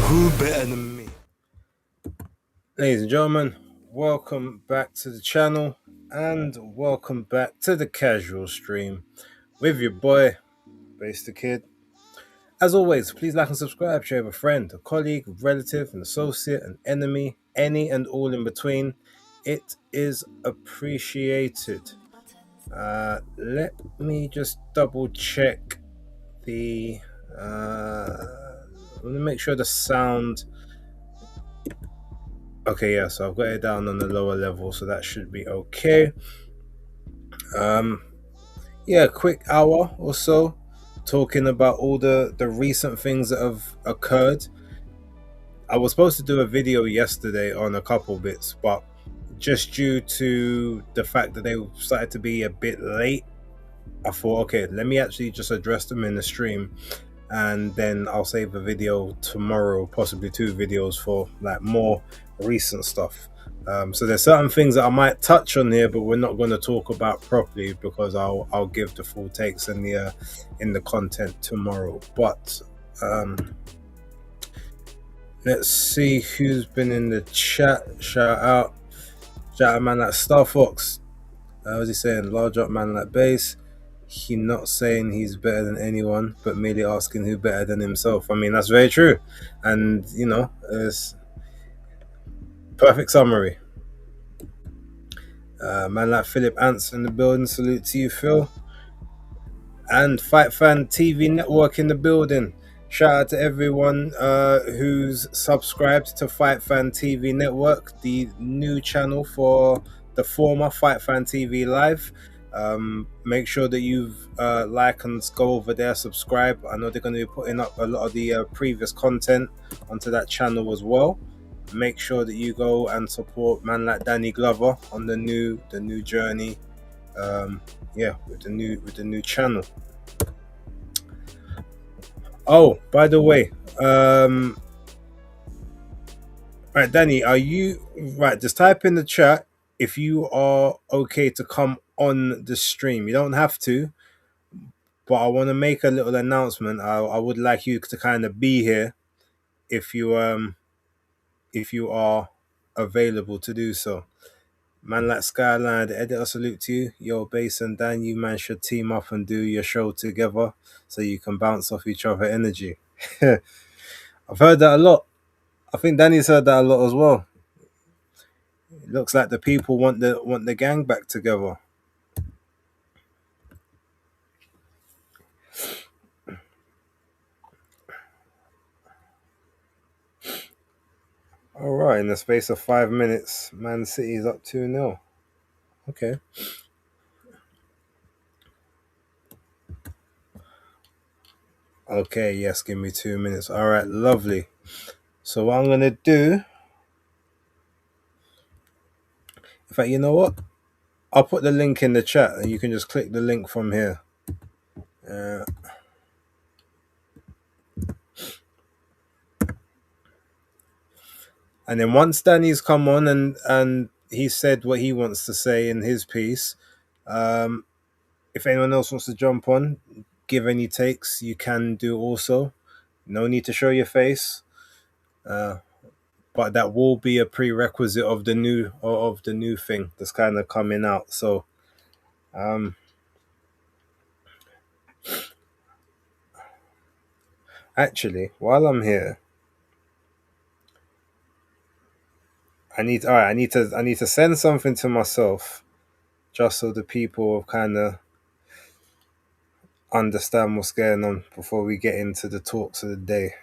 Who better than me? Ladies and gentlemen, welcome back to the channel and welcome back to the casual stream with your boy, Base the Kid. As always, please like and subscribe, share with a friend, a colleague, a relative, an associate, an enemy, any and all in between. It is appreciated. Let me just double check the. Let me make sure the sound. Okay, yeah, so I've got it down on the lower level, so that should be okay. Um, yeah, quick hour or so talking about all the recent things that have occurred. I was supposed to do a video yesterday on a couple bits, but just due to the fact that they started to be a bit late, I thought, okay, let me actually just address them in the stream, and then I'll save a video tomorrow, possibly two videos for like more recent stuff. So there's certain things that I might touch on here, but we're not going to talk about properly because I'll give the full takes in the content tomorrow. But let's see who's been in the chat. Shout out man like Star Fox. What's he saying? Large up man like Base. He not saying he's better than anyone, but merely asking who better than himself. I mean, that's very true, and it's perfect summary. Man like Philip Ants in the building. Salute to you, Phil. And Fight Fan TV Network in the building. Shout out to everyone who's subscribed to Fight Fan TV Network, the new channel for the former Fight Fan TV Live. Make sure that you've like and go over there, subscribe. I know they're going to be putting up a lot of the previous content onto that channel as well. Make sure that you go and support man like Danny Glover on the new journey. With the new channel. Oh, by the way, right, Danny, are you right? Just type in the chat if you are okay to come on the stream. You don't have to, but I want to make a little announcement. I would like you to kind of be here if you are available to do so. Man like Skyline, the editor, salute to you. Yo, Base and Dan, you man should team up and do your show together so you can bounce off each other energy. I've heard that a lot. I think Danny's heard that a lot as well. It looks like the people want the gang back together. All right, in the space of 5 minutes, Man City's up 2-0. Okay. Okay, yes, give me 2 minutes. All right, lovely. So what I'm going to do... In fact, you know what? I'll put the link in the chat and you can just click the link from here. And then once Danny's come on and he said what he wants to say in his piece, if anyone else wants to jump on, give any takes, you can do also. No need to show your face, but that will be a prerequisite of the new thing that's kind of coming out. So, actually, while I'm here, I need to send something to myself, just so the people kind of understand what's going on before we get into the talks of the day.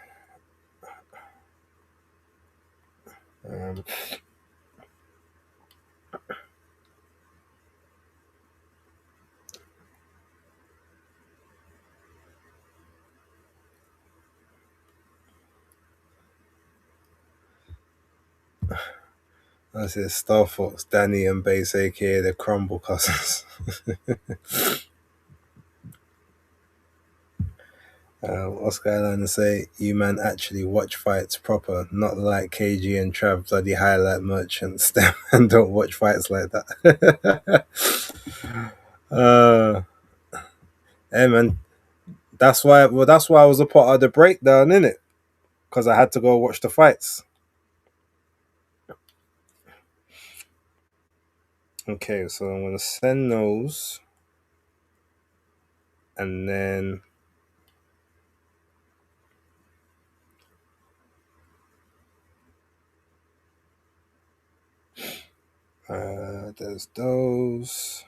That's it, Star Fox, Danny and Base, aka the Crumble Cousins. What's going on to say? You man actually watch fights proper, not like KG and Trav bloody highlight merchants and don't watch fights like that. Hey man, that's why I was a part of the breakdown, innit? because I had to go watch the fights. Okay, so I'm gonna send those, and then there's those.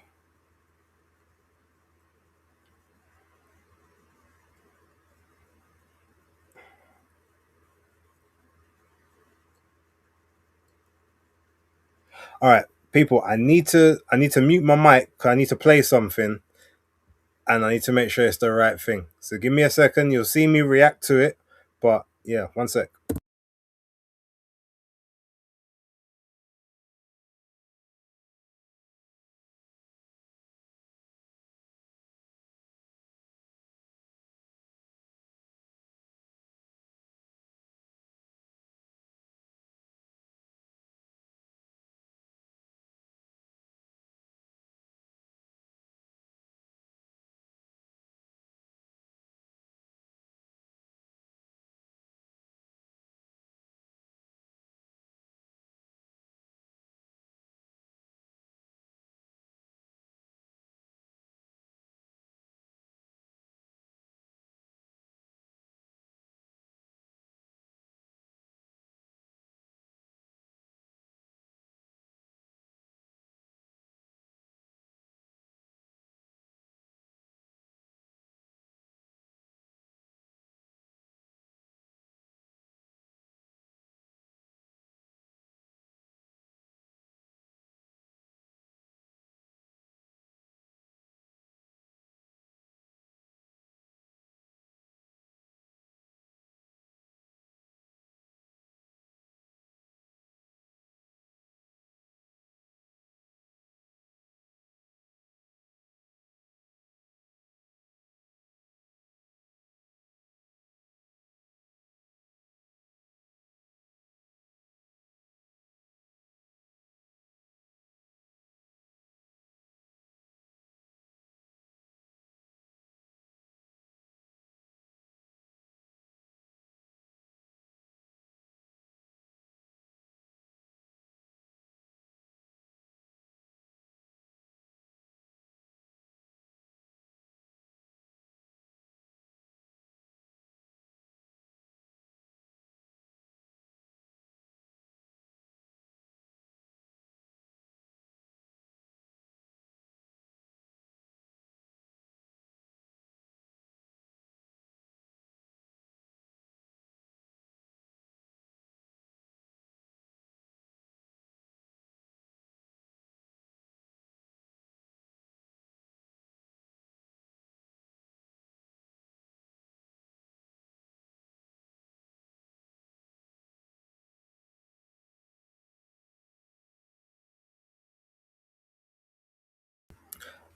All right, people. I need to mute my mic because I need to play something, and I need to make sure it's the right thing. So give me a second. You'll see me react to it, but yeah, one sec.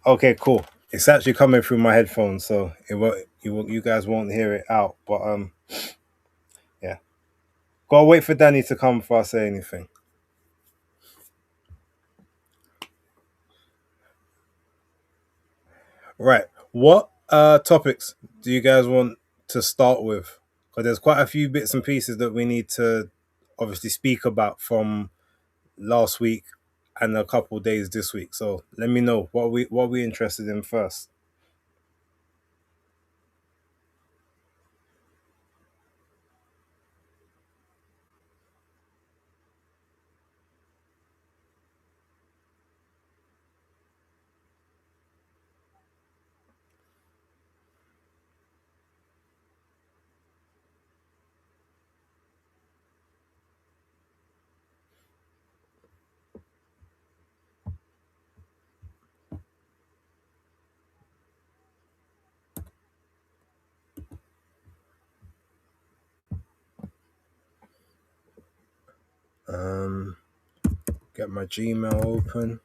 Okay, cool. It's actually coming through my headphones, so it won't. You guys won't hear it out. But yeah. Gotta wait for Danny to come before I say anything. Right. What topics do you guys want to start with? Because there's quite a few bits and pieces that we need to obviously speak about from last week and a couple of days this week. So let me know what we interested in first. Um, get my Gmail open.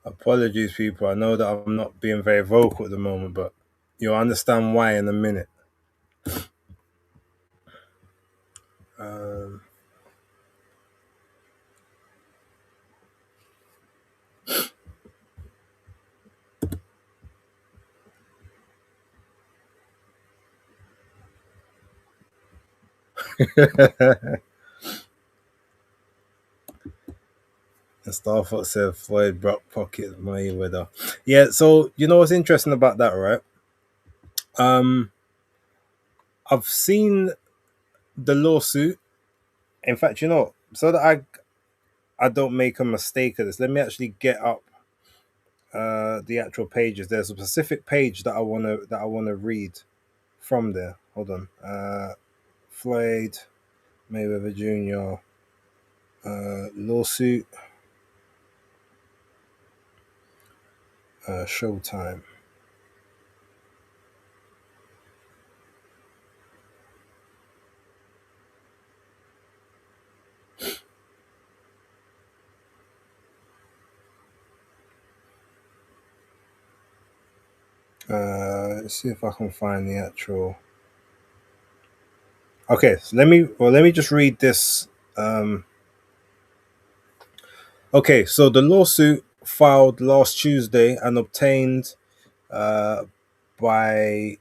Apologies, people. I know that I'm not being very vocal at the moment, but you'll understand why in a minute. Um, and Star Fox said Floyd Brock pocket Mayweather. Yeah, so you know what's interesting about that, right? Um, I've seen the lawsuit. In fact, you know, so that I don't make a mistake of this. Let me actually get up the actual pages. There's a specific page that I wanna read from there. Hold on. Floyd Mayweather Jr. Lawsuit. Showtime. Let's see if I can find the actual. Okay, so let me just read this. Um, okay, so the lawsuit filed last Tuesday and obtained uh, by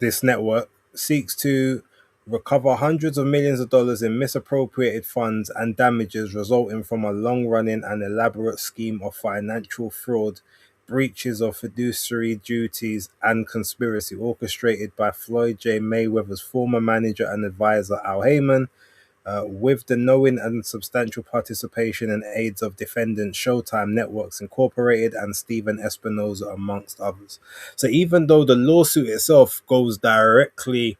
this network seeks to recover hundreds of millions of dollars in misappropriated funds and damages resulting from a long running and elaborate scheme of financial fraud, breaches of fiduciary duties, and conspiracy orchestrated by Floyd J. Mayweather's former manager and advisor Al Heyman, with the knowing and substantial participation and aids of defendants Showtime Networks Incorporated and Stephen Espinoza, amongst others. So even though the lawsuit itself goes directly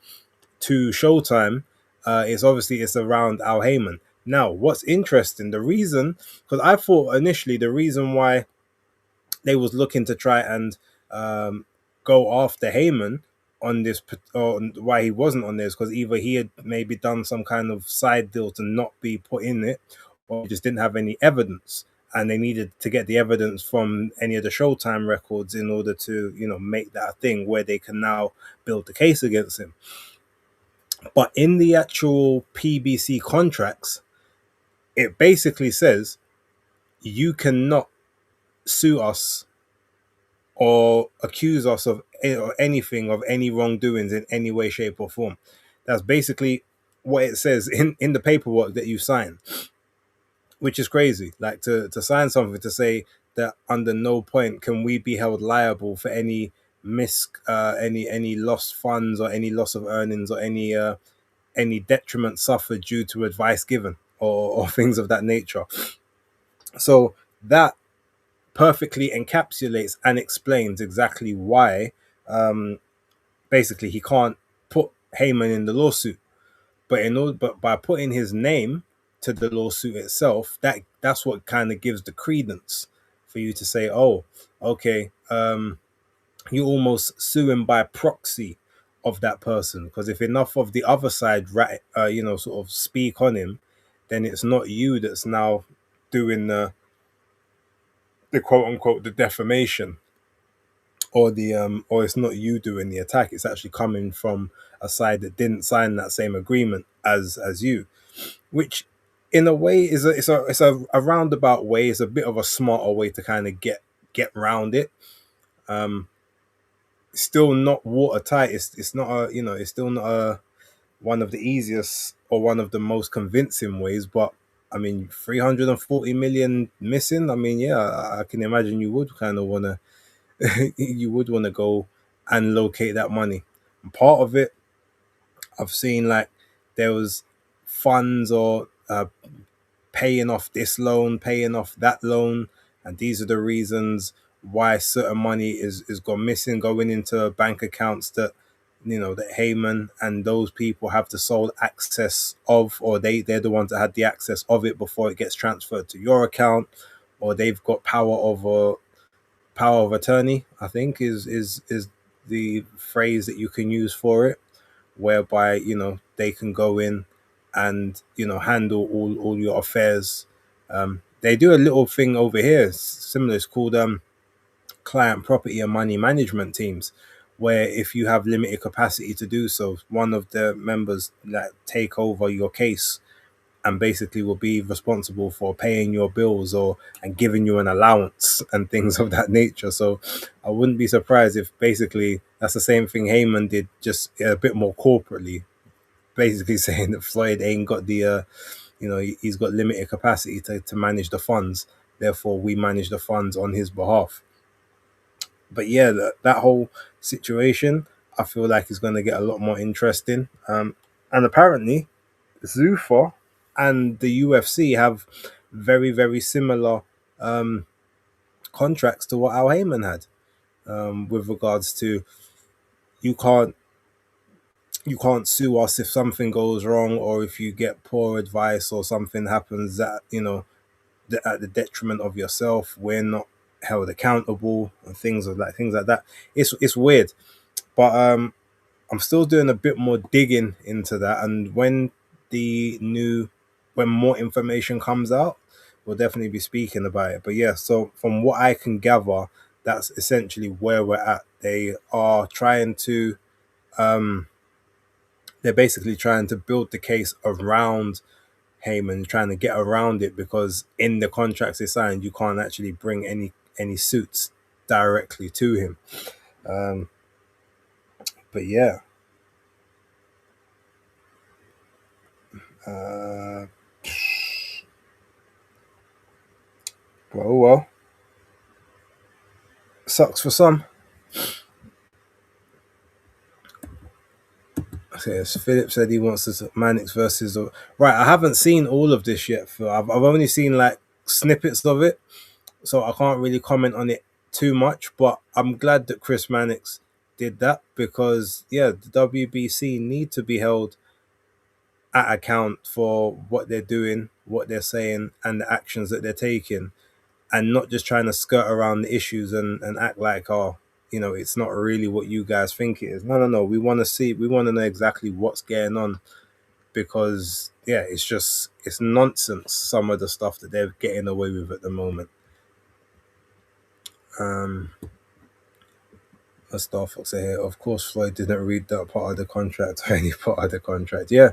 to Showtime, it's around Al Heyman. Now, what's interesting, the reason, because I thought initially the reason why they was looking to try and um, go after Heyman on this, or why he wasn't on this, because either he had maybe done some kind of side deal to not be put in it, or just didn't have any evidence, and they needed to get the evidence from any of the Showtime records in order to, make that a thing where they can now build the case against him. But in the actual PBC contracts, it basically says you cannot sue us or accuse us of or anything of any wrongdoings in any way, shape, or form. That's basically what it says in the paperwork that you sign, which is crazy. Like to sign something to say that under no point can we be held liable for any any lost funds or any loss of earnings or any detriment suffered due to advice given or things of that nature. So that perfectly encapsulates and explains exactly why basically he can't put Heyman in the lawsuit. But by putting his name to the lawsuit itself, that's what kind of gives the credence for you to say, oh, okay, you almost sue him by proxy of that person, because if enough of the other side, sort of speak on him, then it's not you that's now doing the quote unquote the defamation, or it's not you doing the attack. It's actually coming from a side that didn't sign that same agreement as you, which in a way is a roundabout way. It's a bit of a smarter way to kind of get around it. um Still not watertight. It's not a, it's still not a one of the easiest or one of the most convincing ways, but I mean, 340 million missing. I mean, yeah, I can imagine you would kind of want to you would want to go and locate that money. And part of it, I've seen like there was funds or paying off this loan, paying off that loan, and these are the reasons why certain money is gone missing, going into bank accounts that that Heyman and those people have the sole access of, or they're the ones that had the access of it before it gets transferred to your account, or they've got power of attorney, I think is the phrase that you can use for it, whereby they can go in and handle all your affairs they do a little thing over here, similar. It's called client property and money management teams, where if you have limited capacity to do so, one of the members that take over your case and basically will be responsible for paying your bills or and giving you an allowance and things of that nature. So I wouldn't be surprised if basically that's the same thing Heyman did, just a bit more corporately, basically saying that Floyd ain't got the he's got limited capacity to manage the funds, therefore we manage the funds on his behalf. But yeah, that whole situation I feel like is going to get a lot more interesting. And apparently Zuffa and the UFC have very, very similar um, contracts to what Al Heyman had, with regards to you can't you can't sue us if something goes wrong or if you get poor advice or something happens that at the detriment of yourself. We're not held accountable and things like that. It's weird, but I'm still doing a bit more digging into that, and the new when more information comes out, we'll definitely be speaking about it. But yeah, so from what I can gather, that's essentially where we're at. Um they're basically trying to build the case around Heyman, trying to get around it because in the contracts they signed, you can't actually bring any suits directly to him. Um, but yeah, uh, well, sucks for some. Yes, Philip said he wants to Mannix versus. Right, I haven't seen all of this yet, Phil. I've only seen like snippets of it, so I can't really comment on it too much. But I'm glad that Chris Mannix did that because yeah, the WBC need to be held at account for what they're doing, what they're saying, and the actions that they're taking, and not just trying to skirt around the issues and act like, oh, it's not really what you guys think it is. No, no, no. We want to know exactly what's going on because, yeah, it's nonsense, some of the stuff that they're getting away with at the moment. Um, a Star Fox here. Of course, Floyd didn't read that part of the contract or any part of the contract. Yeah,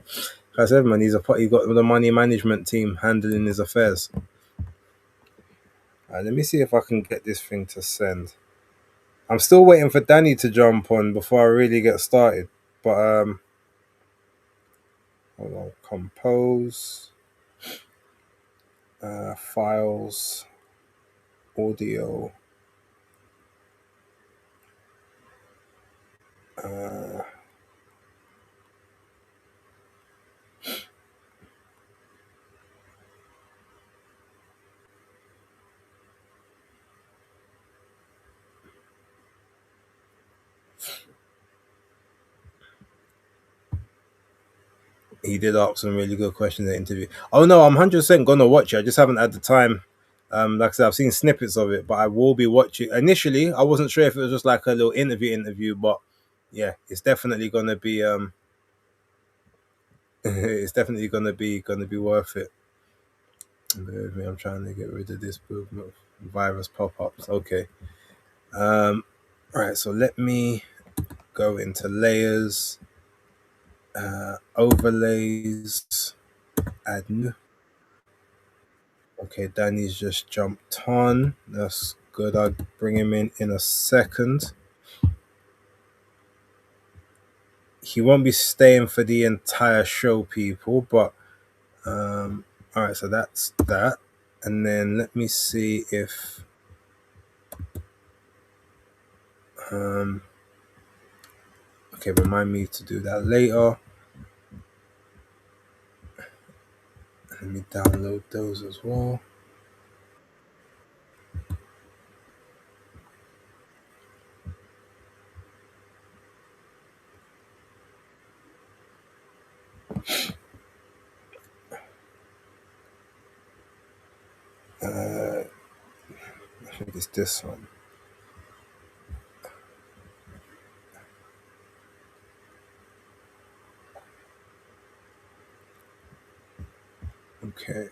like I said, man, he got the money management team handling his affairs. Let me see if I can get this thing to send. I'm still waiting for Danny to jump on before I really get started. But hold on, compose, files, audio. Uh, he did ask some really good questions in the interview. Oh no, I'm 100% gonna watch it. I just haven't had the time. Like I said, I've seen snippets of it, but I will be watching. Initially, I wasn't sure if it was just like a little interview, but yeah, it's definitely gonna be it's definitely gonna be worth it. I'm trying to get rid of this virus pop-ups. Okay. Um, right. So let me go into layers, overlays, add new. Okay, Danny's just jumped on. That's good. I'll bring him in a second. He won't be staying for the entire show, people, but all right, so that's that. And then let me see if okay, remind me to do that later. Let me download those as well. I think it's this one. Okay.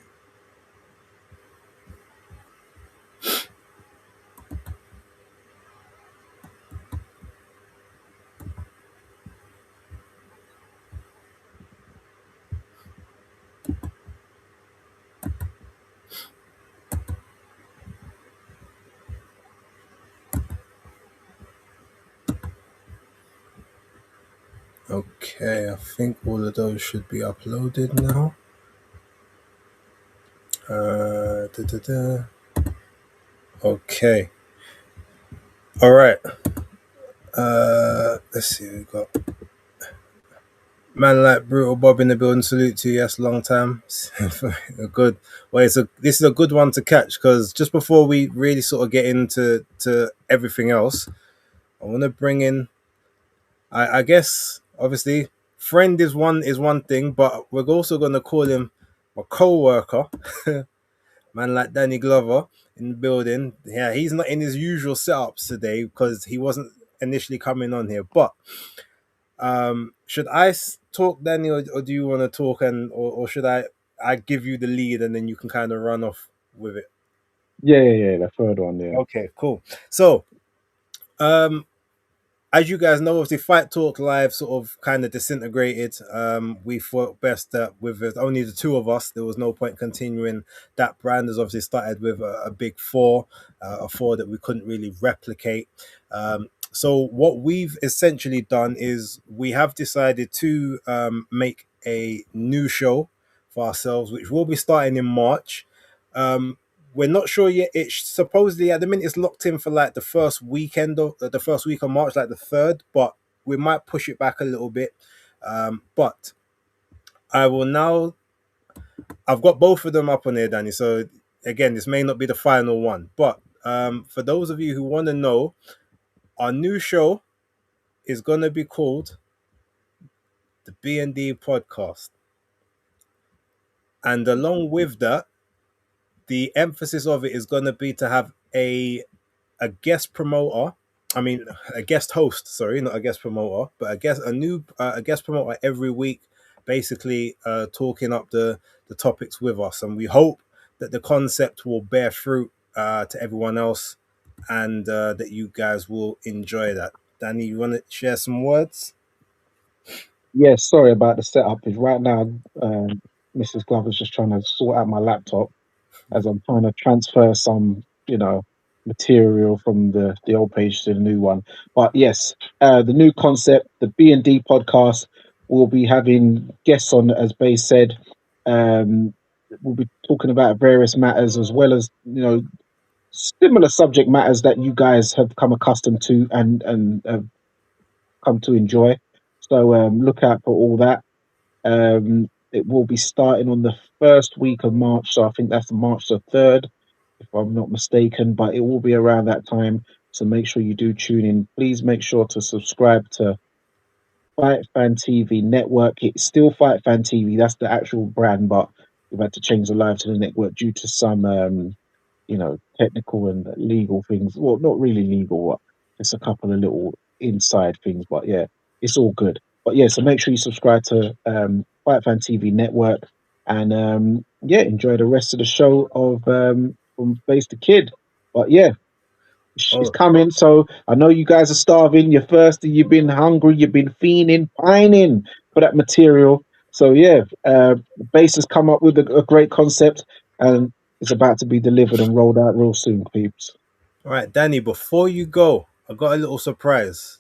Okay, I think all of those should be uploaded now. Da, da, da. Okay. All right. Let's see. We got man like Brutal Bob in the building. Salute to you. Yes, long time. Good. Well, this is a good one to catch because just before we really sort of get into everything else, I want to bring in. I guess obviously friend is one thing, but we're also going to call him a co-worker. Man like Danny Glover in the building. Yeah, he's not in his usual setups today because he wasn't initially coming on here. But should I talk, Danny, or do you want to talk, or should I give you the lead and then you can kind of run off with it? Yeah. The third one, yeah. Okay, cool. So um, as you guys know, obviously, Fight Talk Live sort of kind of disintegrated. We thought best that with only the two of us, there was no point continuing that brand. As obviously started with a big four, a four that we couldn't really replicate. So what we've essentially done is we have decided to make a new show for ourselves, which will be starting in March. Um, we're not sure yet. It's supposedly at the minute it's locked in for like the first week of March, like the third. But we might push it back a little bit. But I will now. I've got both of them up on here, Danny. So again, this may not be the final one, but for those of you who want to know, our new show is gonna be called the B&D Podcast, and along with that, the emphasis of it is gonna be to have a guest promoter. I mean, a guest host. Sorry, not a guest promoter, but a guest promoter every week, basically talking up the topics with us, and we hope that the concept will bear fruit to everyone else, and that you guys will enjoy that. Danny, you want to share some words? Yeah, sorry about the setup. Is right now, Mrs. Glover's just trying to sort out my laptop as I'm trying to transfer some, material from the old page to the new one. But yes, the new concept, the B&D podcast, will be having guests on, as Bay said. Um, we'll be talking about various matters as well as similar subject matters that you guys have come accustomed to and have come to enjoy. So look out for all that. It will be starting on the first week of March, so I think that's March the 3rd, if I'm not mistaken, but it will be around that time. So make sure you do tune in. Please make sure to subscribe to Fight Fan TV network. It's still Fight Fan TV, that's the actual brand, but we've had to change the live to the network due to some technical and legal things. Well, not really legal, but just a couple of little inside things. But yeah, it's all good. But yeah, so make sure you subscribe to Fight Fan TV Network and yeah, enjoy the rest of the show of from Face the Kid. But yeah, she's Oh, coming. So I know you guys are starving, you're thirsty, you've been hungry, you've been fiending, pining for that material. So yeah, Base has come up with a great concept and it's about to be delivered and rolled out real soon, peeps. all right, Danny. Before you go, I got a little surprise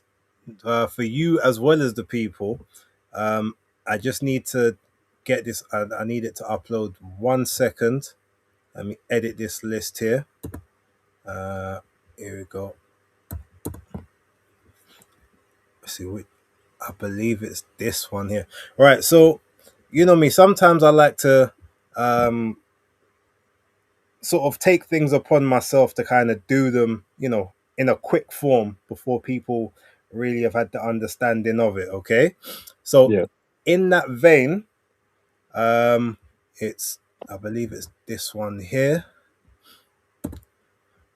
for you as well as the people. I just need to get this. I need it to upload. 1 second. Let me edit this list here. Uh, Here we go. Let's see. I believe it's this one here. All right. So, you know me. Sometimes I like to um, sort of take things upon myself to kind of do them, in a quick form before people really have had the understanding of it. Okay. So, Yeah. in that vein, um, it's I believe it's this one here.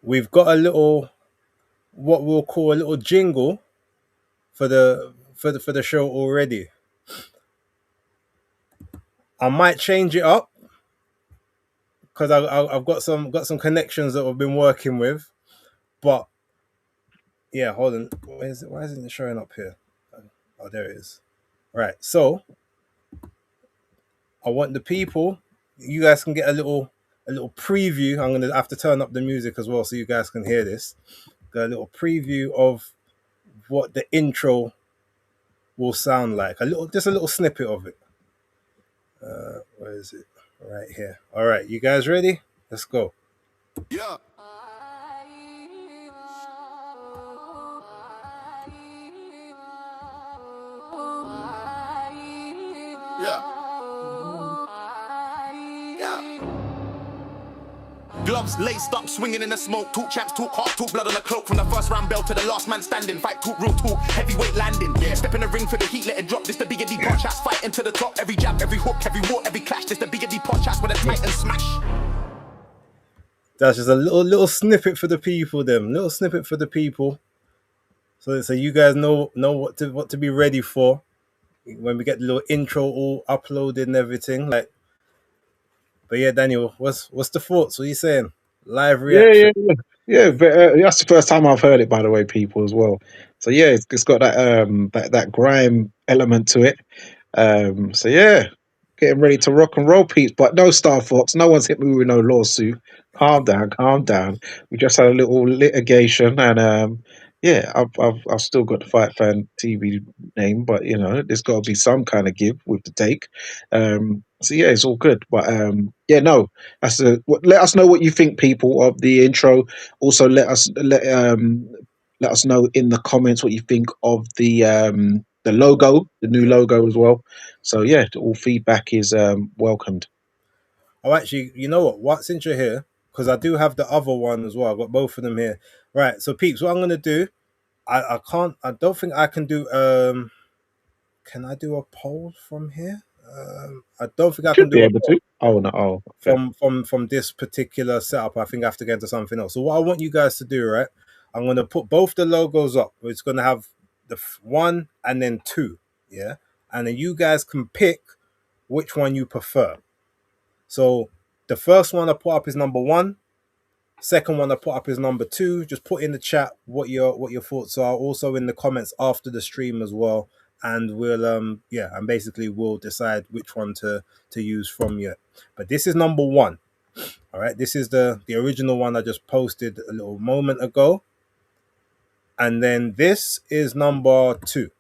We've got a little what we'll call a little jingle for the show already. I might change it up because I've got some connections that I've been working with. But yeah, hold on. Where is it? Why isn't it showing up here? Oh, there it is. Right. So I want the people. You guys can get a little preview. I'm gonna have to turn up the music as well so you guys can hear this. Got a little preview of what the intro will sound like. Just a little snippet of it. Where is it? Right here. All right, you guys ready? Let's go. Yeah. Yeah. Yeah. Gloves laced up, swinging in the smoke. Talk champs, talk heart, talk blood on the cloak. From the first round bell to the last man standing. Fight, talk real talk, heavyweight landing. Yeah. Step in the ring for the heat, let it drop. This the bigger deep podcast. Fighting to the top. Every jab, every hook, every walk, every clash. This the bigger deep podcast with a titan smash. That's just a little snippet for the people. Little snippet for the people. So you guys know what to be ready for when we get the little intro all uploaded and everything. Like, but yeah, Daniel, what's the thoughts? What are you saying? Live Yeah, reaction. but that's the first time I've heard it, by the way, people as well. So yeah, it's got that grime element to it. So yeah, getting ready to rock and roll, Pete. But no Star Fox, no one's hit me with no lawsuit. Calm down, calm down. We just had a little litigation, and yeah, I've still got the Fight Fan TV name, but you know, there's got to be some kind of give with the take. So yeah, it's all good. But yeah, no, let us know what you think, people, of the intro. Also, let us know in the comments what you think of the logo, the new logo as well. So yeah, all feedback is welcomed. Oh, actually, you know what? Since you're here, because I do have the other one as well. I've got both of them here. Right. So, peeps, what I'm gonna do? I can't. I don't think I can do. Can I do a poll from here? I don't think I can Should be do a able poll to. Oh no. Oh, okay. from this particular setup. I think I have to get into something else. So what I want you guys to do, right? I'm gonna put both the logos up. It's gonna have the one and then two, yeah, and then you guys can pick which one you prefer. So the first one I put up is number one. Second one I put up is number two. Just put in the chat what your thoughts are. Also in the comments after the stream as well, and we'll and basically we'll decide which one to use from you. But this is number one. All right, this is the original one I just posted a little moment ago, and then this is number two.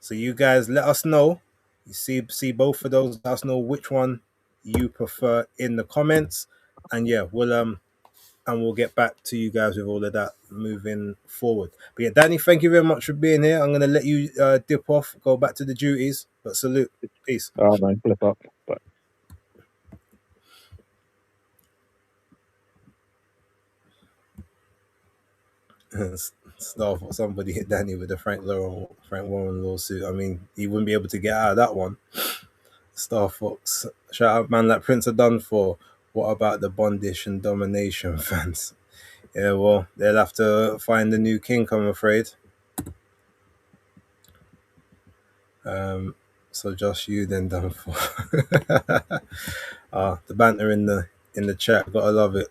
So you guys let us know. You see both of those. Let us know which one you prefer in the comments, and yeah, we'll get back to you guys with all of that moving forward. But yeah, Danny, thank you very much for being here. I'm gonna let you dip off, go back to the duties. But salute, peace. Oh man, flip up. But Stuff. Somebody hit Danny with the Frank Warren lawsuit. I mean, he wouldn't be able to get out of that one. Star Fox. Shout out, man, like Prince of Done for. What about the Bondish and Domination fans? Yeah, well, they'll have to find a new king, I'm afraid. So just you then done for. The banter in the chat, gotta love it.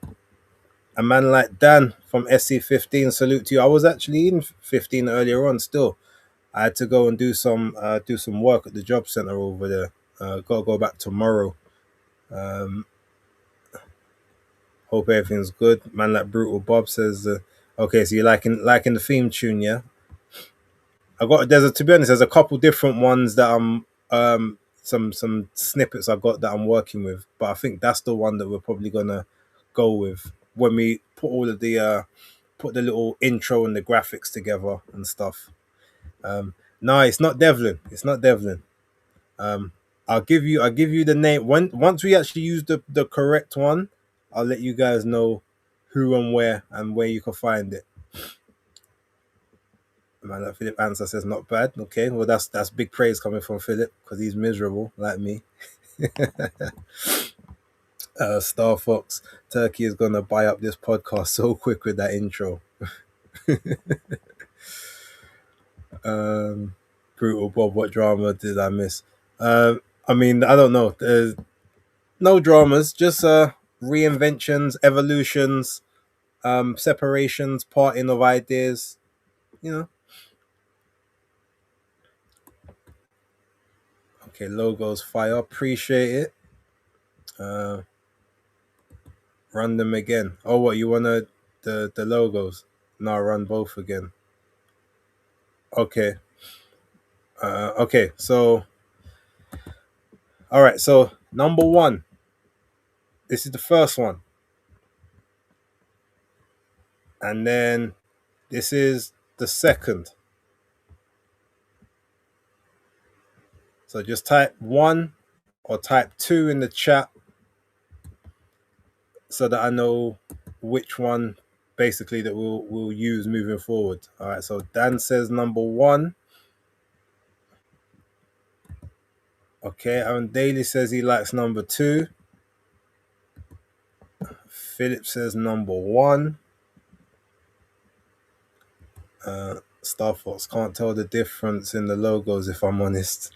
A man like Dan from SC15, salute to you. I was actually in 15 earlier on. Still, I had to go and do some work at the job center over there. Gotta go back tomorrow. Hope everything's good. Man like Brutal Bob says, okay, so you're liking the theme tune, yeah? To be honest, there's a couple different ones that I'm some snippets I got that I'm working with, but I think that's the one that we're probably gonna go with when we put all of the put the little intro and the graphics together and stuff. No, it's not Devlin. It's not Devlin. I'll give you the name once we actually use the correct one. I'll let you guys know who and where you can find it. Man, that Philip answer says not bad. Okay, well that's big praise coming from Philip because he's miserable like me. Star Fox Turkey is gonna buy up this podcast so quick with that intro. Brutal Bob, what drama did I miss? I mean, I don't know. There's no dramas, just reinventions, evolutions, separations, parting of ideas. You know. Okay, logos fire. Appreciate it. Run them again. Oh, what you wanna the logos? No, run both again. Okay. Okay. So, all right. So number one. This is the first one, and then this is the second. So just type 1 or type 2 in the chat so that I know which one basically that we'll use moving forward. All right, so Dan says number 1. Okay, Aaron Daly says he likes number 2. Philip says number 1. Star Fox can't tell the difference in the logos, if I'm honest.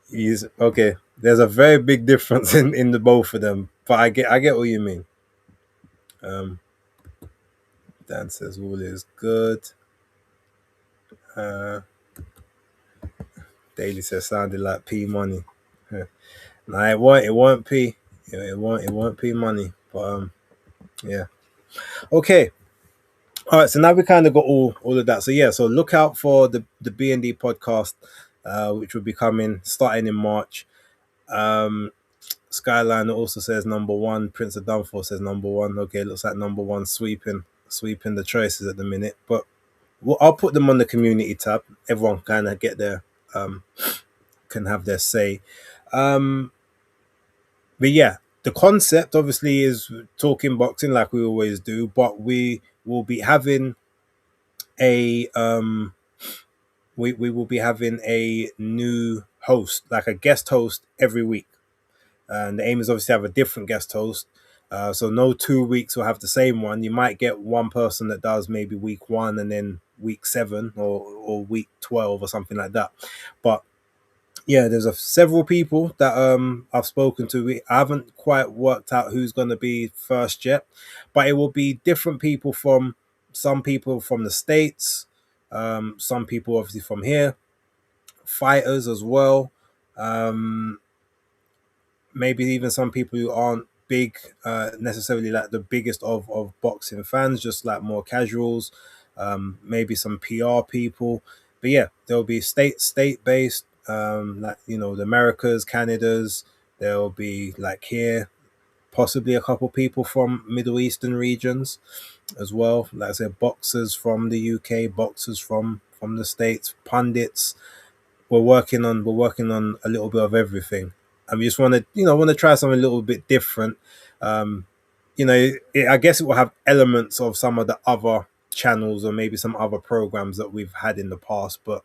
He's okay. There's a very big difference in the both of them, but I get what you mean. Dan says all is good. Daily says sounded like P Money. Nah, it won't P. It won't P Money. But yeah. Okay. All right. So now we kind of got all of that. So yeah. So look out for the B&D podcast, which will be coming starting in March. Skyline also says number 1. Prince of Dunfor says number 1. Okay, looks like number 1 sweeping the choices at the minute. But I'll put them on the community tab. Everyone kind of get their can have their say. But yeah, the concept obviously is talking boxing like we always do, but we will be having a we will be having a new host, like a guest host every week. And the aim is obviously to have a different guest host. So no 2 weeks will have the same one. You might get one person that does maybe week 1 and then week 7 or week 12 or something like that. But yeah, there's several people that I've spoken to. I haven't quite worked out who's going to be first yet, but it will be different people from some people from the States, some people obviously from here, fighters as well. Maybe even some people who aren't big, necessarily like the biggest of boxing fans, just like more casuals, maybe some PR people. But yeah, there'll be state based, like the Americas, Canadas. There'll be like here, possibly a couple people from Middle Eastern regions as well. Like I said, boxers from the UK, boxers from the States, pundits. We're working on a little bit of everything. And we just want to try something a little bit different. I guess it will have elements of some of the other channels or maybe some other programs that we've had in the past, but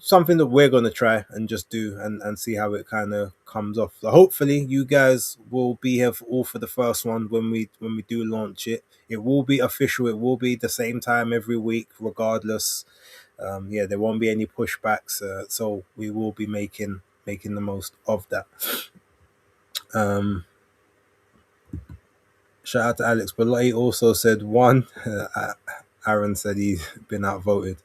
something that we're going to try and just do and see how it kind of comes off. So hopefully you guys will be here for the first one when we do launch it. It will be official. It will be the same time every week regardless. There won't be any pushbacks, so we will be making the most of that. Shout out to Alex Bellotti also said 1. Aaron said he's been outvoted.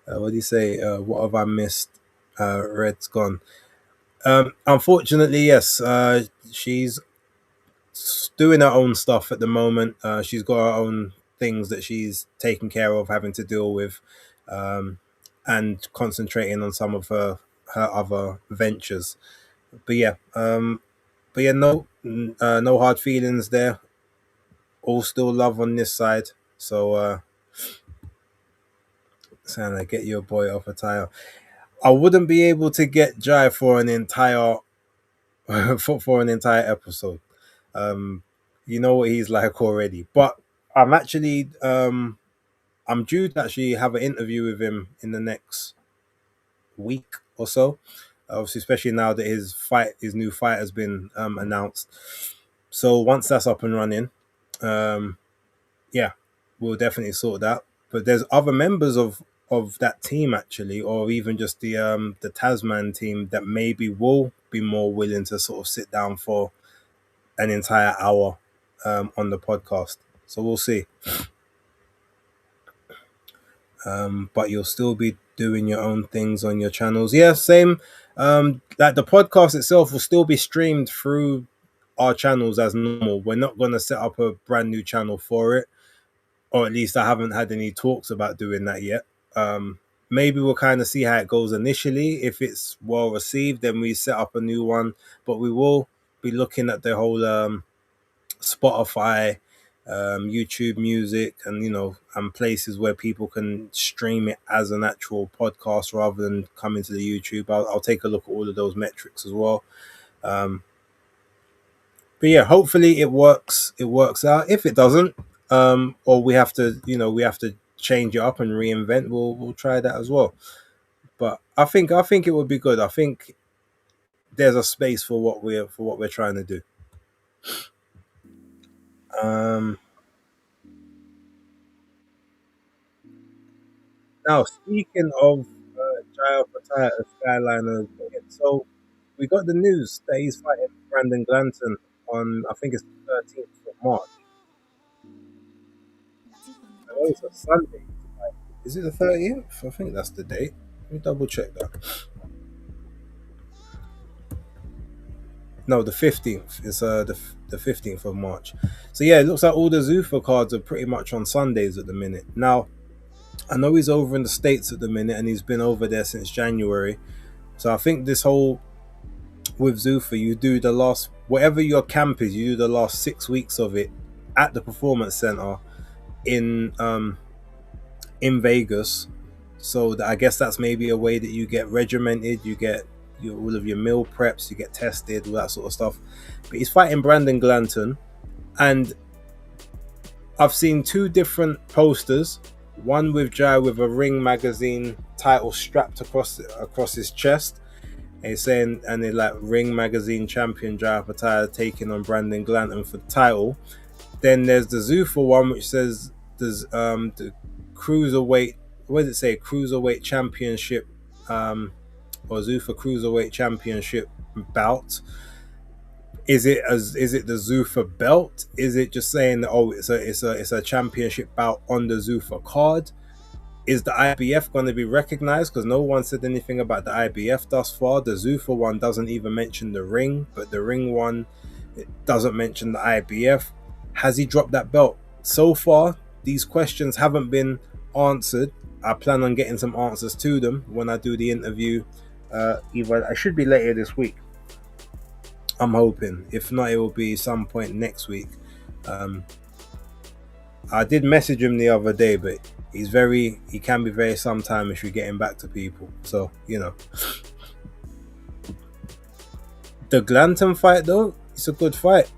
What do you say? What have I missed? Red's gone. Unfortunately, yes. She's doing her own stuff at the moment. She's got her own things that she's taking care of, having to deal with, and concentrating on some of her other ventures. But yeah, no hard feelings there. All still love on this side. So, Santa, get your boy off a tire. I wouldn't be able to get Jai for an entire for an entire episode. You know what he's like already. But I'm actually I'm due to actually have an interview with him in the next week or so. Obviously, especially now that his new fight has been announced. So once that's up and running, yeah, we'll definitely sort that. But there's other members of that team actually, or even just the Tasman team that maybe will be more willing to sort of sit down for an entire hour on the podcast. So we'll see. But you'll still be doing your own things on your channels. Yeah, same. Like the podcast itself will still be streamed through our channels as normal. We're not going to set up a brand new channel for it. or at least I haven't had any talks about doing that yet. Maybe we'll kind of see how it goes initially. If it's well received, then we set up a new one. But we will be looking at the whole Spotify, YouTube Music, and and places where people can stream it as an actual podcast rather than coming to the YouTube. I'll take a look at all of those metrics as well. But yeah, hopefully it works. It works out. If it doesn't, or we have to change it up and reinvent, we'll try that as well. But I think it would be good. I think there's a space for what we're trying to do. Now, speaking of Jaya Patai at Skyliner, so we got the news that he's fighting Brandon Glanton on, I think it's the 13th of March. I know it's a Sunday. Is it the 30th? I think that's the date. Let me double check that. No, the 15th. It's the 15th of March. So yeah, it looks like all the Zuffa cards are pretty much on Sundays at the minute. Now, I know he's over in the States at the minute and he's been over there since January. So I think this whole with Zuffa, you do the last, whatever your camp is, you do the last 6 weeks of it at the Performance Center in Vegas. So I guess that's maybe a way that you get regimented, you get all of your meal preps, you get tested, all that sort of stuff. But he's fighting Brandon Glanton, and I've seen two different posters. One with Jai with a Ring Magazine title strapped across his chest. And he's saying, and they're like, Ring Magazine champion Jai Patai taking on Brandon Glanton for the title. Then there's the Zuffa one, which says there's the cruiserweight. What does it say? Cruiserweight championship, or Zuffa cruiserweight championship bout. Is it the Zuffa belt? Is it just saying that it's a championship bout on the Zuffa card? Is the IBF going to be recognized? Because no one said anything about the IBF thus far. The Zuffa one doesn't even mention the ring, but the ring one, it doesn't mention the IBF. Has he dropped that belt? So far, these questions haven't been answered. I plan on getting some answers to them when I do the interview. Either I should be later this week, I'm hoping. If not, it will be some point next week. I did message him the other day, but he can be very sometime if you're getting back to people. So, the Glanton fight though, it's a good fight.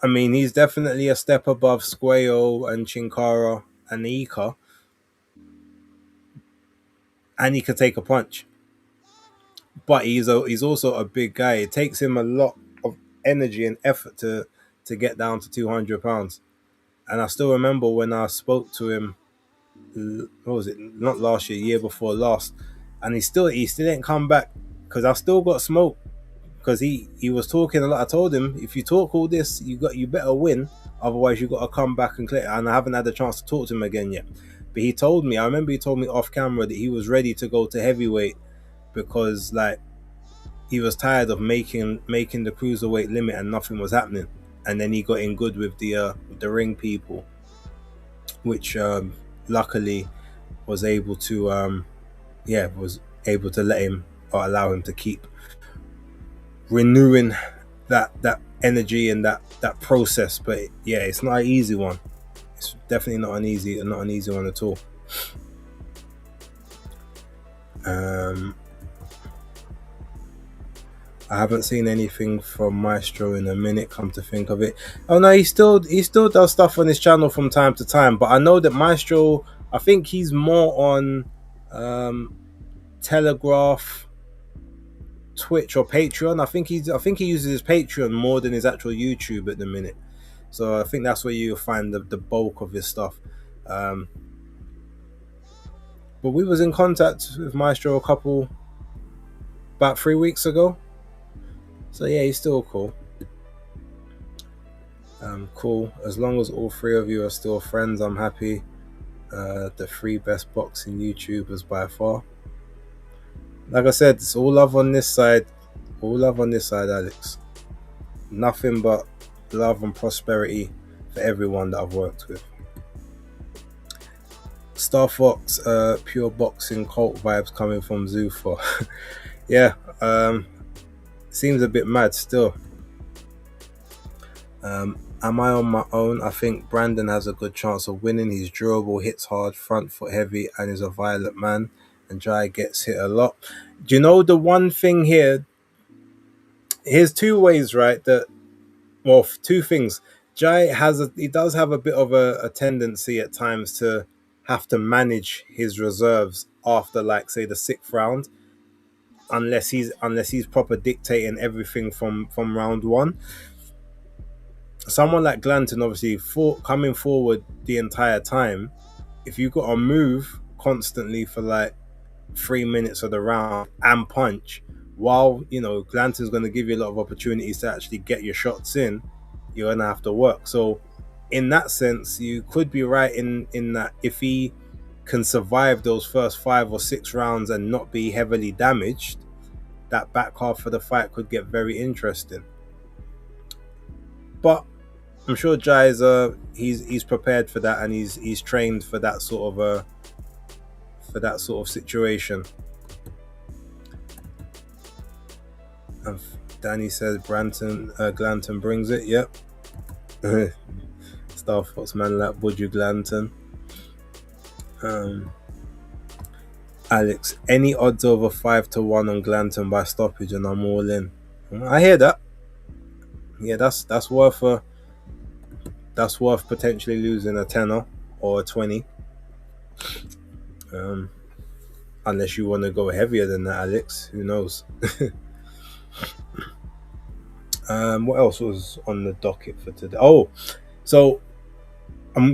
I mean, he's definitely a step above Squayo and Chinkara and Ika. And he can take a punch. But he's also a big guy. It takes him a lot of energy and effort to get down to 200 pounds. And I still remember when I spoke to him, what was it? Not last year before last. And he still didn't come back, because I still got smoke. Because he was talking a lot. I told him, if you talk all this, you better win. Otherwise, you got to come back and clear. And I haven't had the chance to talk to him again yet. But I remember he told me off camera that he was ready to go to heavyweight, because like he was tired of making the cruiserweight limit and nothing was happening. And then he got in good with the ring people, which luckily was able to let him, or allow him to keep renewing that energy and that process. But yeah, it's not an easy one. It's definitely not an easy one at all. I haven't seen anything from Maestro in a minute, come to think of it. Oh no, he still does stuff on his channel from time to time, but I know that Maestro, I think he's more on Telegraph, Twitch, or Patreon. I think he uses his Patreon more than his actual YouTube at the minute. So I think that's where you'll find the bulk of his stuff. But we was in contact with Maestro about 3 weeks ago. So yeah, he's still cool. Cool. As long as all three of you are still friends, I'm happy. The 3 best boxing YouTubers by far. Like I said, it's all love on this side. All love on this side, Alex. Nothing but love and prosperity for everyone that I've worked with. Star Fox, pure boxing cult vibes coming from Zufo. Yeah, seems a bit mad still. Am I on my own? I think Brandon has a good chance of winning. He's durable, hits hard, front foot heavy, and is a violent man. And Jai gets hit a lot. Do you know the one thing here? Here's two ways, right? Two things. Jai he does have a bit of a tendency at times to have to manage his reserves after, like, say, the 6th round, unless he's proper dictating everything from round 1. Someone like Glanton, obviously, coming forward the entire time, if you got to move constantly for like 3 minutes of the round and punch, while Glanton's going to give you a lot of opportunities to actually get your shots in, you're going to have to work. So in that sense, you could be right in that if he can survive those first 5 or 6 rounds and not be heavily damaged, that back half of the fight could get very interesting. But I'm sure Jai's he's prepared for that, and he's trained for that sort of situation. And Danny says Glanton brings it. Yep. Star Fox man like Buju Glanton. Alex, any odds over 5-1 on Glanton by stoppage, and I'm all in. I hear that. Yeah, that's worth potentially losing a tenner or a 20. Unless you want to go heavier than that, Alex. Who knows? What else was on the docket for today? Oh, so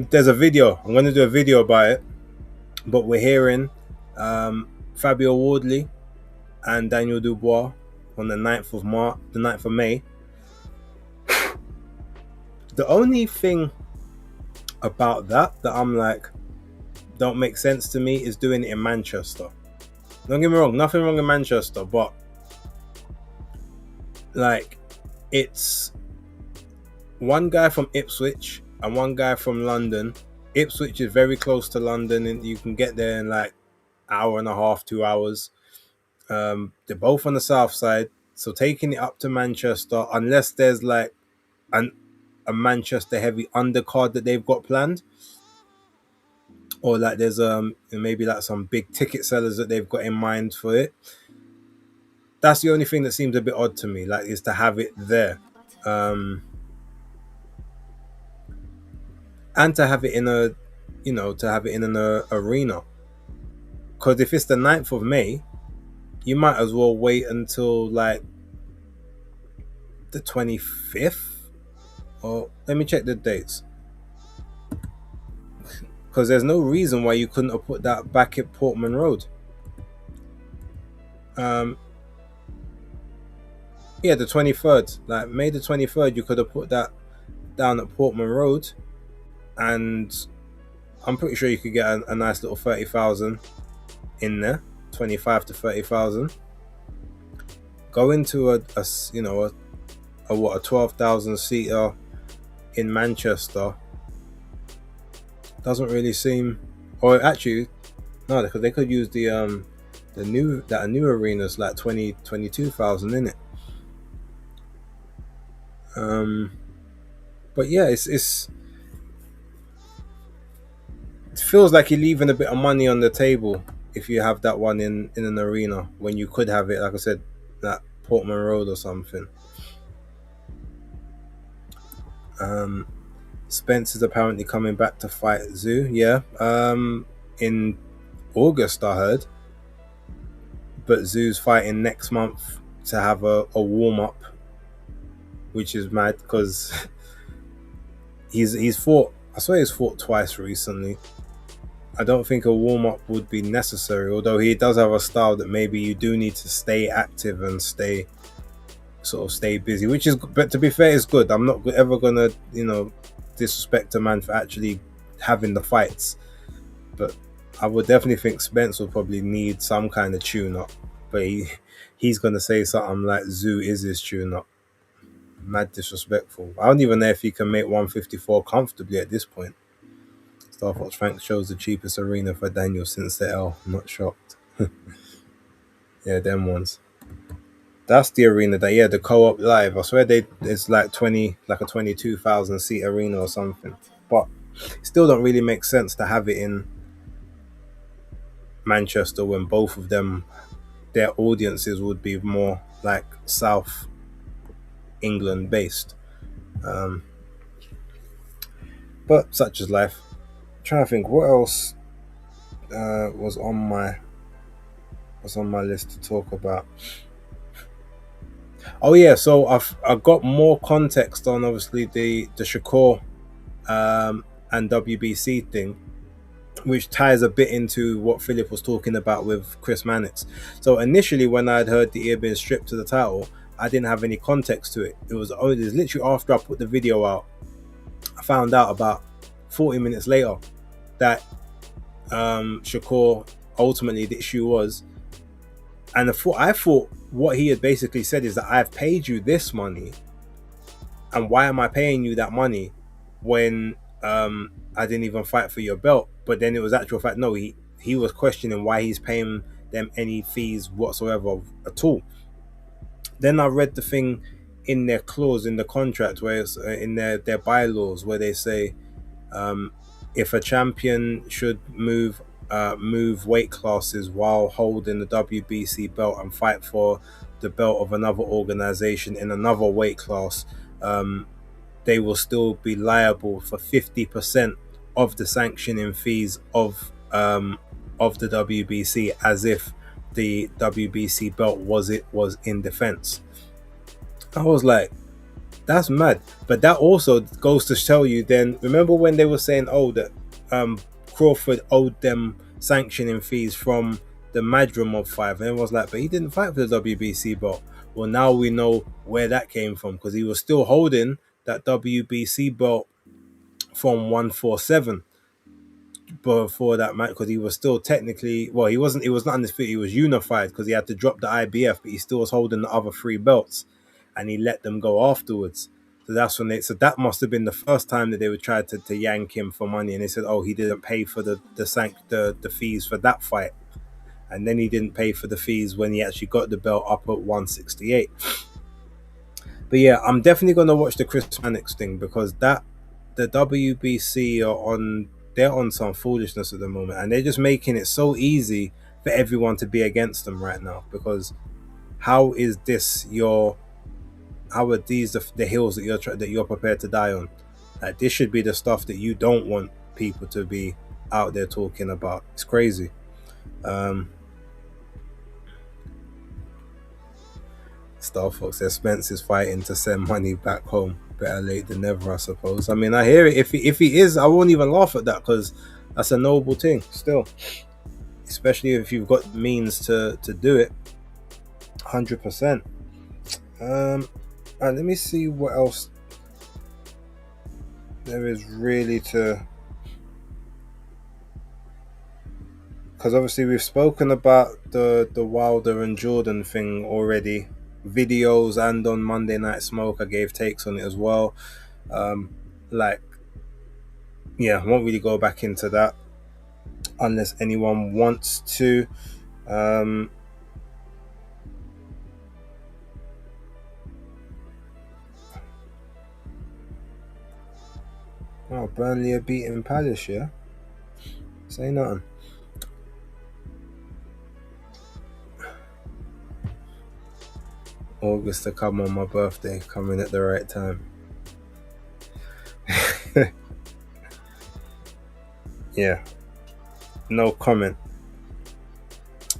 there's a video. I'm going to do a video about it. But we're hearing Fabio Wardley and Daniel Dubois on the 9th of May. The only thing about that I'm like, don't make sense to me is doing it in Manchester. Don't get me wrong, nothing wrong in Manchester, but like, it's one guy from Ipswich and one guy from London. Ipswich is very close to London, and you can get there in like hour and a half, 2 hours. They're both on the south side, so taking it up to Manchester, unless there's like a Manchester heavy undercard that they've got planned, or like there's maybe like some big ticket sellers that they've got in mind for it. That's the only thing that seems a bit odd to me, like, is to have it there, and to have it in an arena. Because if it's the 9th of May, you might as well wait until like the 25th. Or let me check the dates. Because there's no reason why you couldn't have put that back at Portman Road. Yeah, the 23rd. Like May the 23rd, you could have put that down at Portman Road. And I'm pretty sure you could get a nice little 30,000 in there. 25 to 30,000. Go into a 12,000 seater in Manchester. Doesn't really seem, or actually no, because they could use the new arenas, like 22,000 in it. But yeah, it feels like you're leaving a bit of money on the table if you have that one in an arena, when you could have it, like I said, that Portman Road or something. Spence is apparently coming back to fight Zoo. Yeah, in August I heard, but Zoo's fighting next month to have a warm up, which is mad because he's fought. I swear he's fought twice recently. I don't think a warm up would be necessary, although he does have a style that maybe you do need to stay active and stay busy, which is, but to be fair, it's good. I'm not ever gonna disrespect a man for actually having the fights, but I would definitely think Spence will probably need some kind of tune up, but he's gonna say something like Zoo is his tune up. Mad disrespectful. I don't even know if he can make 154 comfortably at this point. Star Fox Frank chose the cheapest arena for Daniel since the L. I'm not shocked. Yeah, them ones. That's the arena that, yeah, the Co-op Live. I swear it's like 20, like a 22,000 seat arena or something. But it still don't really make sense to have it in Manchester when both of them, their audiences would be more like South England based. But such is life. I'm trying to think what else was on my list to talk about. Oh yeah, so I've got more context on obviously the Shakur and WBC thing, which ties a bit into what Philip was talking about with Chris Mannix. So initially, when I'd heard that he had been stripped to the title, I didn't have any context to it. It was literally after I put the video out, I found out about 40 minutes later that Shakur ultimately the issue was, and I thought what he had basically said is that I've paid you this money, and why am I paying you that money when I didn't even fight for your belt? But then it was actual fact, no, he was questioning why he's paying them any fees whatsoever at all. Then I read the thing in their clause in the contract where it's in their bylaws where they say if a champion should move weight classes while holding the WBC belt and fight for the belt of another organization in another weight class, they will still be liable for 50% of the sanctioning fees of the WBC, as if the WBC belt was in defense. I was like, that's mad. But that also goes to tell you then, remember when they were saying, oh, that Crawford owed them sanctioning fees from the Madrimov fight, and it was like, but he didn't fight for the WBC belt. Well, now we know where that came from, because he was still holding that WBC belt from 147 before that match, because he was still technically, well, he was not undisputed, he was unified because he had to drop the IBF, but he still was holding the other 3 belts, and he let them go afterwards. So that's when that must have been the first time that they would try to yank him for money, and they said, oh, he didn't pay for the fees for that fight, and then he didn't pay for the fees when he actually got the belt up at 168. But yeah, I'm definitely going to watch the Chris Mannix thing, because the WBC they're on some foolishness at the moment, and they're just making it so easy for everyone to be against them right now. Because how are these the hills that you're prepared to die on? Like, this should be the stuff that you don't want people to be out there talking about. It's crazy. Star Fox says Spence is fighting to send money back home. Better late than never, I suppose. I mean, I hear it. If he is, I won't even laugh at that, because that's a noble thing still, especially if you've got means to do it. 100%. And let me see what else there is really to, because obviously we've spoken about the Wilder and Jordan thing already, videos, and on Monday Night Smoke I gave takes on it as well. I won't really go back into that unless anyone wants to. Burnley are beating Palace, yeah? Say nothing. August to come on my birthday, coming at the right time. Yeah, no comment.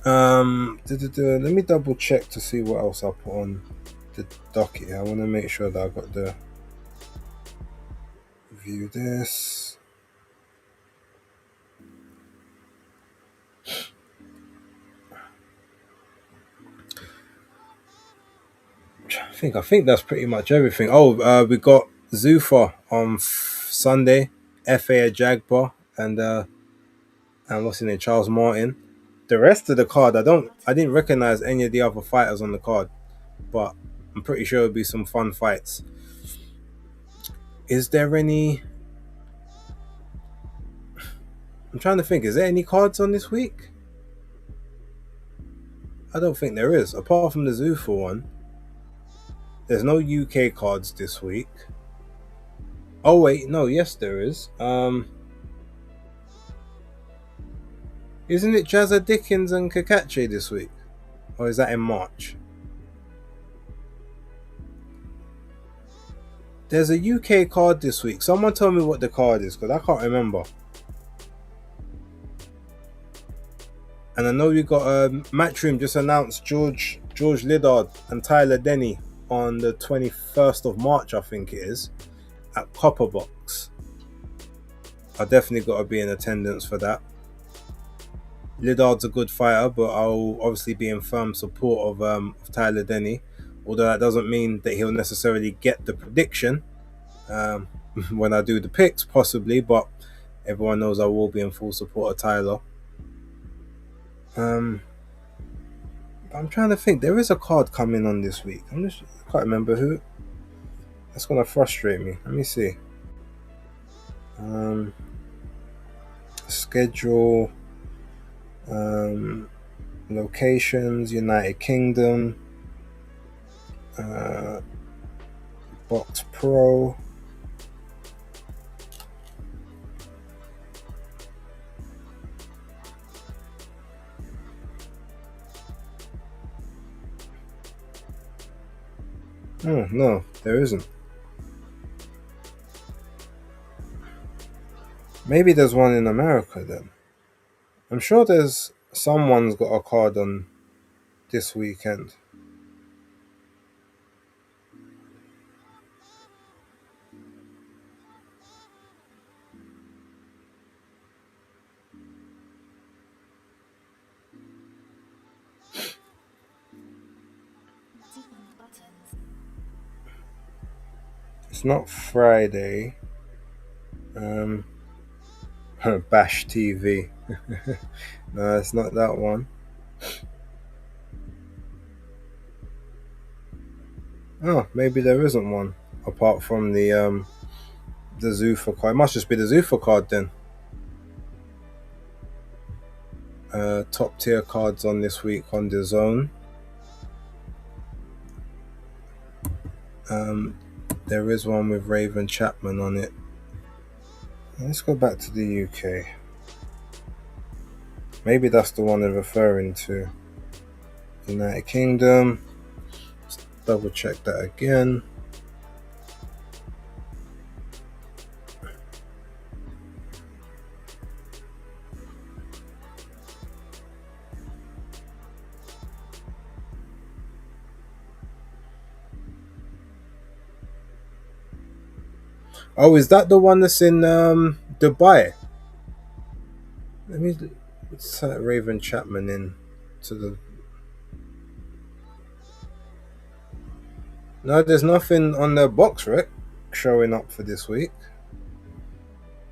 Let me double check to see what else I put on the docket. I want to make sure that I got the view this. I think that's pretty much everything. We got Zuffa on Sunday, FA at Jagba, and what's his name, Charles Martin. The rest of the card, I didn't recognize any of the other fighters on the card, but I'm pretty sure it'll be some fun fights. Is there any? I'm trying to think, is there any cards on this week? I don't think there is, apart from the Zuffa one. There's no UK cards this week. Oh wait, no, yes there is. Isn't it Jazza Dickens and Kakache this week? Or is that in March? There's a UK card this week. Someone tell me what the card is, because I can't remember. And I know you got Matchroom just announced George Liddard and Tyler Denny on the 21st of March, I think it is, at Copperbox. I definitely got to be in attendance for that. Liddard's a good fighter, but I'll obviously be in firm support of Tyler Denny. Although that doesn't mean that he'll necessarily get the prediction when I do the picks, possibly. But everyone knows I will be in full support of Tyler. I'm trying to think. There is a card coming on this week. I can't remember who. That's gonna frustrate me. Let me see. Schedule. Locations, United Kingdom, Box Pro. Oh, no, there isn't. Maybe there's one in America then. I'm sure someone's got a card on this weekend. It's not Friday. Bash TV. No, it's not that one. Oh, maybe there isn't one apart from the Zuffa card. It must just be the Zuffa card then. Top tier cards on this week on the Zone. There is one with Raven Chapman on it. Let's go back to the UK. Maybe that's the one they're referring to. United Kingdom. Let's double check that again. Oh, is that the one that's in Dubai? Let's type Raven Chapman in to the. No, there's nothing on the box rec showing up for this week.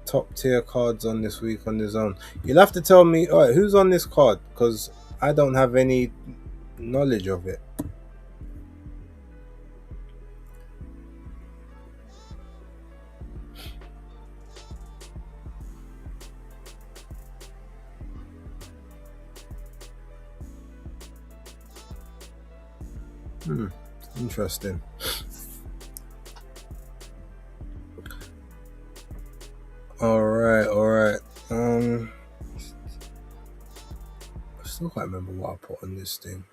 Top tier cards on this week on the Zone. You'll have to tell me, alright, who's on this card? Because I don't have any knowledge of it. Interesting. Alright. I still can't remember what I put on this thing.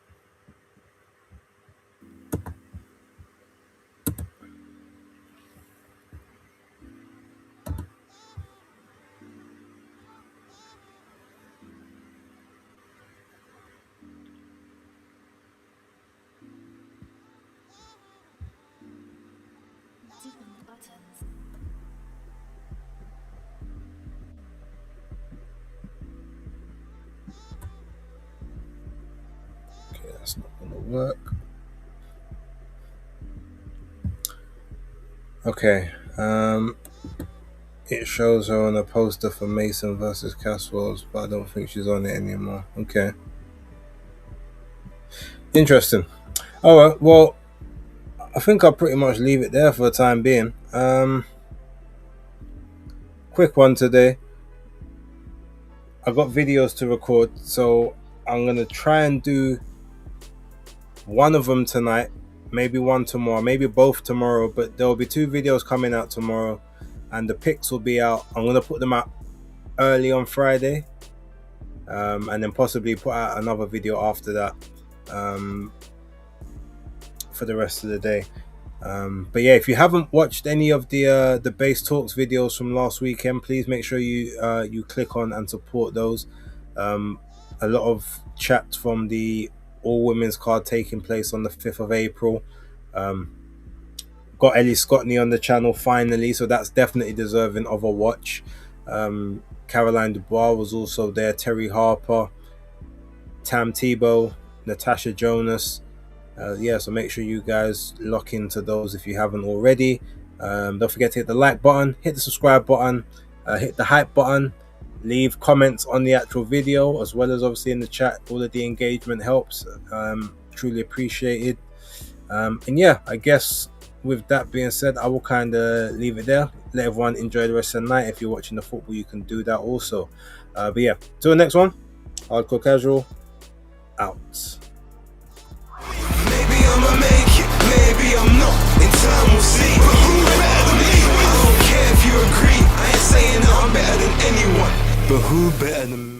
Okay, that's not gonna work. Okay, it shows her on a poster for Mason versus Caswells, but I don't think she's on it anymore. Okay. Interesting. Alright, well, I think I'll pretty much leave it there for the time being. Quick one today. I got videos to record, so I'm gonna try and do one of them tonight, maybe one tomorrow, maybe both tomorrow, but there will be 2 videos coming out tomorrow, and the pics will be out. I'm gonna put them out early on Friday, and then possibly put out another video after that, for the rest of the day. But yeah, if you haven't watched any of the Base Talks videos from last weekend, please make sure you click on and support those. A lot of chat from the all women's card taking place on the 5th of April. Got Ellie Scottney on the channel finally, so that's definitely deserving of a watch. Caroline Dubois was also there, Terry Harper, Tam Tebow, Natasha Jonas. Yeah, so make sure you guys lock into those if you haven't already. Don't forget to hit the like button, hit the subscribe button, hit the hype button, leave comments on the actual video as well as obviously in the chat. All of the engagement helps, truly appreciated. And yeah, I guess with that being said, I will kind of leave it there. Let everyone enjoy the rest of the night. If you're watching the football, you can do that also. But yeah, till the next one, Hardcore Casual out. Maybe I'ma make it, maybe I'm not. In time we'll see. But who better than me? I don't care if you agree. I ain't saying that I'm better than anyone. But who better than me?